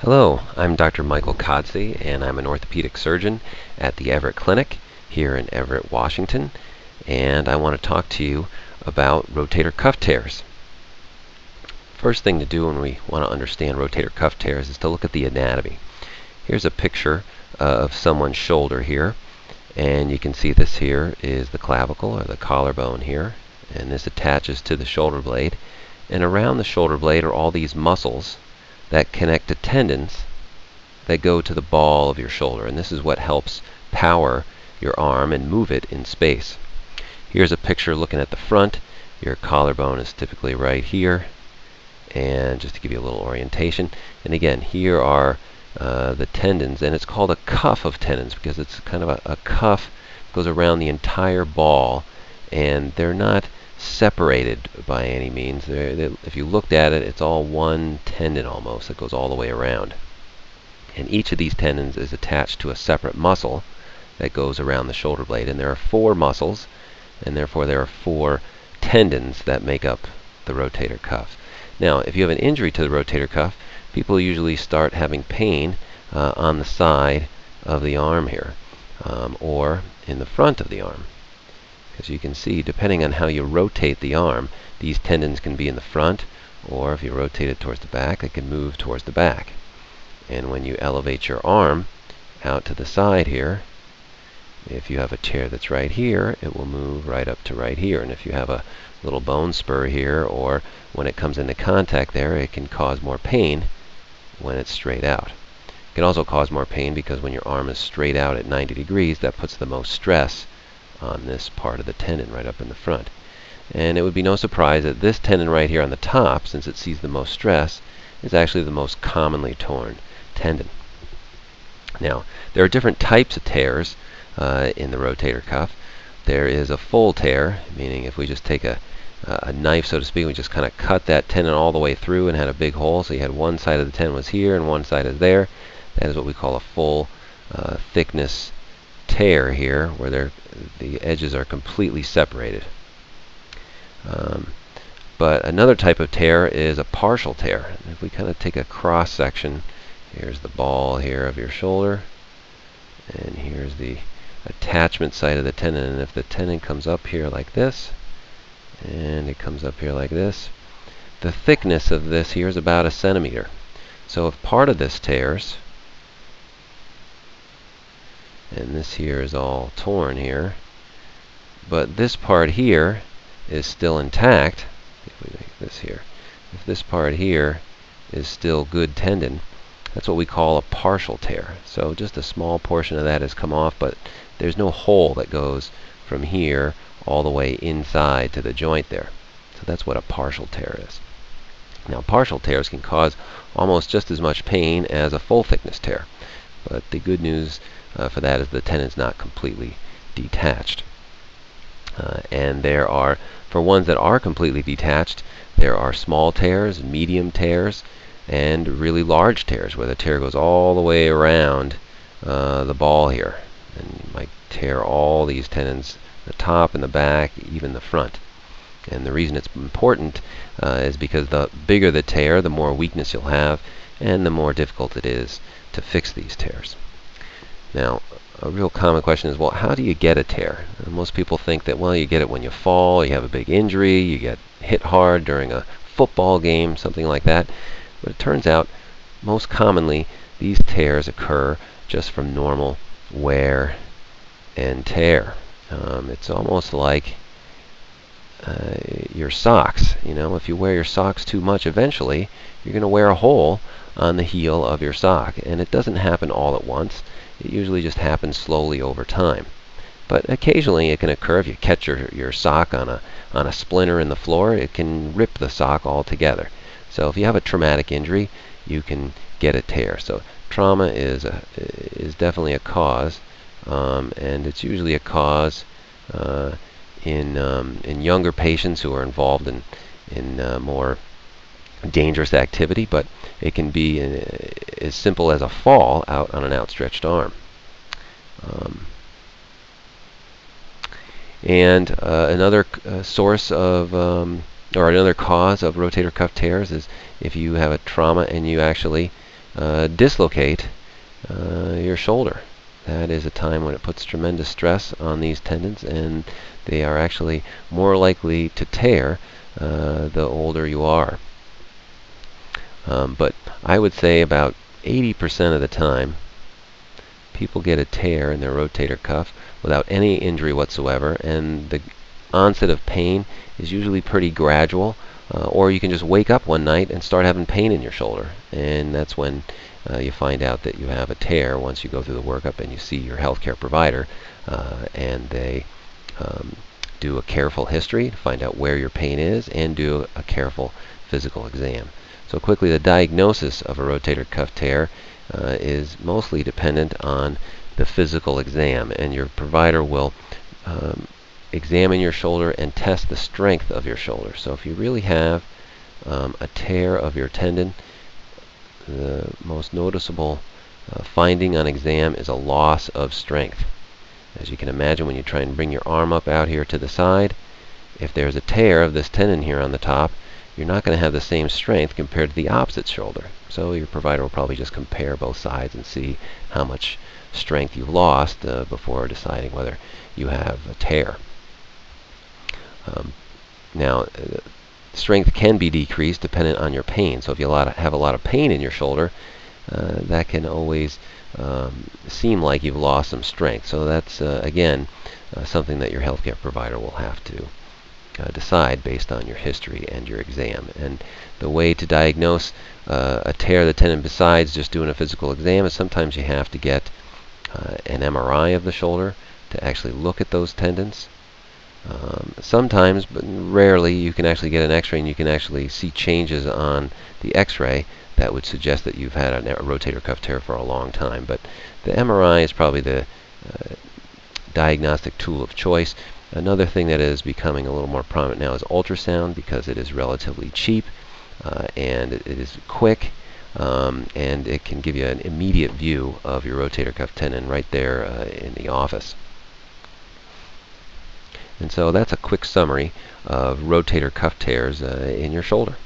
Hello, I'm Dr. Michael Codsi, and I'm an orthopedic surgeon at the Everett Clinic here in Everett, Washington, and I want to talk to you about rotator cuff tears. First thing to do when we want to understand rotator cuff tears is to look at the anatomy. Here's a picture of someone's shoulder here, and you can see this here is the clavicle or the collarbone here, and this attaches to the shoulder blade, and around the shoulder blade are all these muscles that connect to tendons that go to the ball of your shoulder, and this is what helps power your arm and move it in space. Here's a picture looking at the front. Your collarbone is typically right here, and just to give you a little orientation, and again here are the tendons, and it's called a cuff of tendons because it's kind of a cuff that goes around the entire ball, and they're not separated by any means. If you looked at it, it's all one tendon almost that goes all the way around. And each of these tendons is attached to a separate muscle that goes around the shoulder blade. And there are 4 muscles, and therefore there are 4 tendons that make up the rotator cuff. Now, if you have an injury to the rotator cuff, people usually start having pain on the side of the arm here, or in the front of the arm. As you can see, depending on how you rotate the arm, these tendons can be in the front, or if you rotate it towards the back, they can move towards the back. And when you elevate your arm out to the side here, if you have a tear that's right here, it will move right up to right here. And if you have a little bone spur here, or when it comes into contact there, it can cause more pain when it's straight out. It can also cause more pain because when your arm is straight out at 90 degrees, that puts the most stress on this part of the tendon right up in the front. And it would be no surprise that this tendon right here on the top, since it sees the most stress, is actually the most commonly torn tendon. Now, there are different types of tears in the rotator cuff. There is a full tear, meaning if we just take a knife, so to speak, we just kind of cut that tendon all the way through and had a big hole, so you had one side of the tendon was here and one side is there. That is what we call a full thickness tear here, where the edges are completely separated. But another type of tear is a partial tear. If we kind of take a cross section, here's the ball here of your shoulder, and here's the attachment site of the tendon. And if the tendon comes up here like this, and it comes up here like this, the thickness of this here is about 1 centimeter. So if part of this tears, and this here is all torn here, but this part here is still intact. If we make this here, if this part here is still good tendon, that's what we call a partial tear. So just a small portion of that has come off, but there's no hole that goes from here all the way inside to the joint there. So that's what a partial tear is. Now, partial tears can cause almost just as much pain as a full thickness tear, but the good news for that is the tendon's not completely detached. And there are, for ones that are completely detached, there are small tears, medium tears, and really large tears, where the tear goes all the way around the ball here. And you might tear all these tendons, the top and the back, even the front. And the reason it's important is because the bigger the tear, the more weakness you'll have, and the more difficult it is to fix these tears. Now, a real common question is, well, how do you get a tear? And most people think that, well, you get it when you fall, you have a big injury, you get hit hard during a football game, something like that. But it turns out, most commonly, these tears occur just from normal wear and tear. It's almost like your socks. You know, if you wear your socks too much, eventually you're going to wear a hole on the heel of your sock. And it doesn't happen all at once. It usually just happens slowly over time. But occasionally it can occur if you catch your sock on a splinter in the floor. It can rip the sock altogether. So if you have a traumatic injury, you can get a tear. So trauma is definitely a cause, and it's usually a cause in younger patients who are involved in more dangerous activity, but it can be as simple as a fall out on an outstretched arm. And another source of, or another cause of rotator cuff tears is if you have a trauma and you actually dislocate your shoulder. That is a time when it puts tremendous stress on these tendons, and they are actually more likely to tear the older you are. But I would say about 80% of the time, people get a tear in their rotator cuff without any injury whatsoever, and the onset of pain is usually pretty gradual, or you can just wake up one night and start having pain in your shoulder, and that's when you find out that you have a tear once you go through the workup and you see your healthcare provider, and they do a careful history to find out where your pain is and do a careful physical exam. So quickly, the diagnosis of a rotator cuff tear is mostly dependent on the physical exam, and your provider will examine your shoulder and test the strength of your shoulder. So if you really have a tear of your tendon, the most noticeable finding on exam is a loss of strength. As you can imagine, when you try and bring your arm up out here to the side, if there's a tear of this tendon here on the top, you're not going to have the same strength compared to the opposite shoulder. So your provider will probably just compare both sides and see how much strength you've lost before deciding whether you have a tear. Now, strength can be decreased dependent on your pain. So if you have a lot of pain in your shoulder, that can always seem like you've lost some strength. So that's, again, something that your healthcare provider will have to decide based on your history and your exam. And the way to diagnose a tear of the tendon besides just doing a physical exam is sometimes you have to get an MRI of the shoulder to actually look at those tendons. Sometimes, but rarely, you can actually get an x-ray and you can actually see changes on the x-ray that would suggest that you've had a rotator cuff tear for a long time. But the MRI is probably the diagnostic tool of choice. Another thing that is becoming a little more prominent now is ultrasound, because it is relatively cheap and it is quick, and it can give you an immediate view of your rotator cuff tendon right there in the office. And so that's a quick summary of rotator cuff tears in your shoulder.